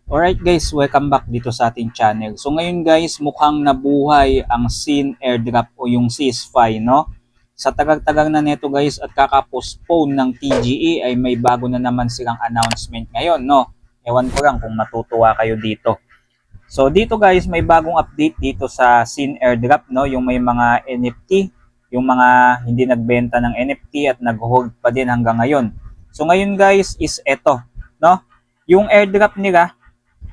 Alright guys, welcome back dito sa ating channel. So ngayon guys, mukhang nabuhay ang Sin airdrop o yung Sisfi, no? Sa tagal-tagal na neto guys at kakapostpone ng TGE ay may bago na naman silang announcement ngayon, no? Ewan ko lang kung matutuwa kayo dito. So dito guys, may bagong update dito sa Sin airdrop, no? Yung may mga NFT, yung mga hindi nagbenta ng NFT at nag-hold pa din hanggang ngayon. So ngayon guys is eto, no? Yung airdrop nila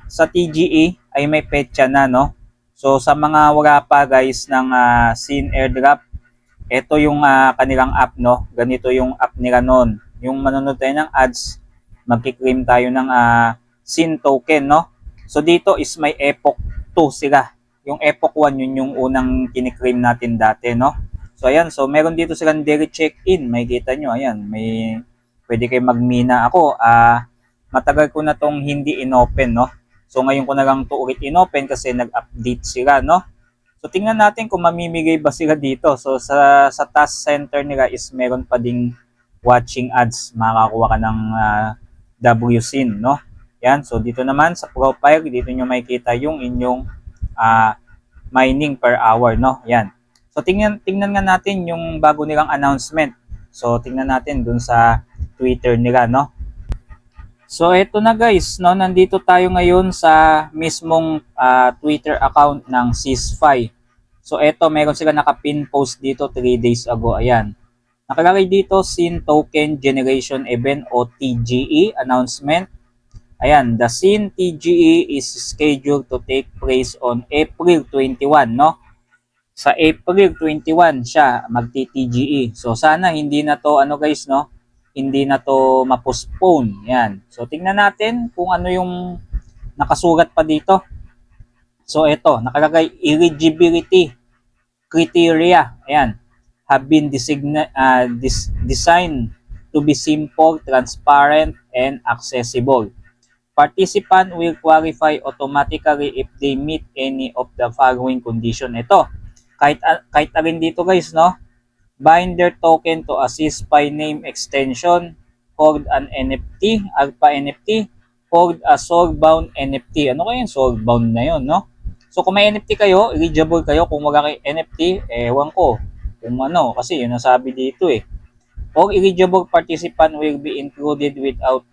sa TGE ay may petsa na, no? So sa mga wala pa guys ng Sin airdrop, ito yung kanilang app, no? Ganito yung app nila noon. Yung manonood tayo ng ads, magki-claim tayo ng Sin token, no? So dito is may Epoch 2 sila. Yung Epoch 1 yun yung unang kini-claim natin dati, no? So ayan, so meron dito silang daily check-in. May kita nyo, ayan, may pwede kayo magmina ako. Matagal ko na tong hindi inopen, no? So ngayon ko na lang to ulit inopen kasi nag-update sila, no? So tingnan natin kung mamimigay ba sila dito. So sa task center nila is meron pa ding watching ads. Makakakuha ka ng WSIN, no? Yan. So dito naman sa profile, dito nyo makikita yung inyong mining per hour, no? Yan. So tingnan nga natin yung bago nilang announcement. So tingnan natin dun sa Twitter nila, no? So eto na guys, no, nandito tayo ngayon sa mismong Twitter account ng Sisfi. So eto, meron sila naka-pin post dito 3 days ago. Ayan. Nakalagay dito Sin Token Generation Event o TGE announcement. Ayan, the Sin TGE is scheduled to take place on April 21, no? Sa April 21 siya magti-TGE. So sana hindi na to ano guys, no? Hindi na to ma-postpone. Yan. So tingnan natin kung ano yung nakasulat pa dito. So ito, nakalagay eligibility criteria. Ayan. Have been designed to be simple, transparent, and accessible. Participant will qualify automatically if they meet any of the following condition. Ito, kahit alin dito guys, no? Bind their token to a Sisfi name extension, hold an NFT, Alpha NFT, hold a soulbound NFT. Ano kaya yung soulbound na yun, no? So kung may NFT kayo, eligible kayo. Kung wala kayo NFT, ewan ko kung ano, kasi yun ang sabi dito eh. All eligible participant will be included without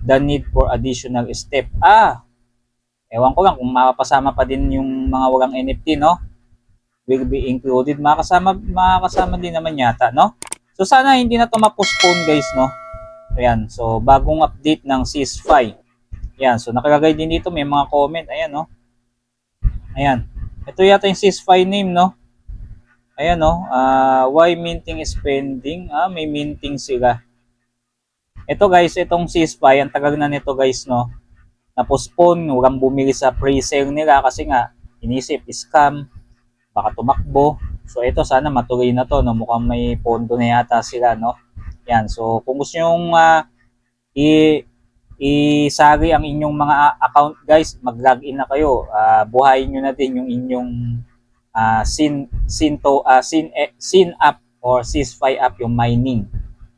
the need for additional step. Ewan ko lang kung makapasama pa din yung mga walang NFT, no? Will be included. Makakasama din naman yata, no? So sana hindi na to ma-postpone guys, no? Ayan, so bagong update ng Sisfi. Ayan, so nakalagay din dito, may mga comment, ayan, no? Ayan, ito yata yung Sisfi name, no? Ayan, no? Why minting is pending? May minting sila. Ito guys, itong Sisfi, ang tagal na nito guys, no? Na-postpone, walang bumili sa pre-sale nila kasi nga, inisip, scam, baka tumakbo. So ito sana matuloy na to, no? Mukhang may pondo na yata sila, no? Yan. So kung gusto niyo isari ang inyong mga account guys, mag-login na kayo. Buhayin niyo na din yung inyong Sin app or Sisfi app, yung mining.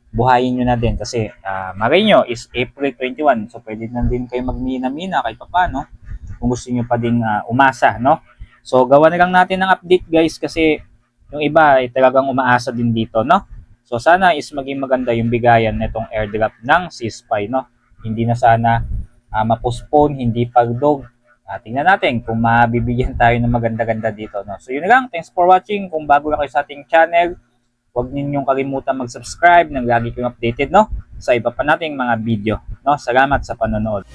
Buhayin nyo na din kasi malay nyo is April 21. So pwede na din kayo magmina-mina kahit pa paano kung gusto nyo pa din umasa, no? So gawa na lang natin ng update guys kasi yung iba ay talagang umaasa din dito, no? So sana is maging maganda yung bigayan nitong airdrop ng Sisfi, no? Hindi na sana ma-postpone, hindi pagdog. Tingnan natin kung mabibigyan tayo ng maganda-ganda dito, no? So yun lang, thanks for watching. Kung bago lang kayo sa ating channel, huwag ninyong kalimutan mag-subscribe nang lagi kayong updated, no? Sa iba pa nating mga video, no? Salamat sa panonood.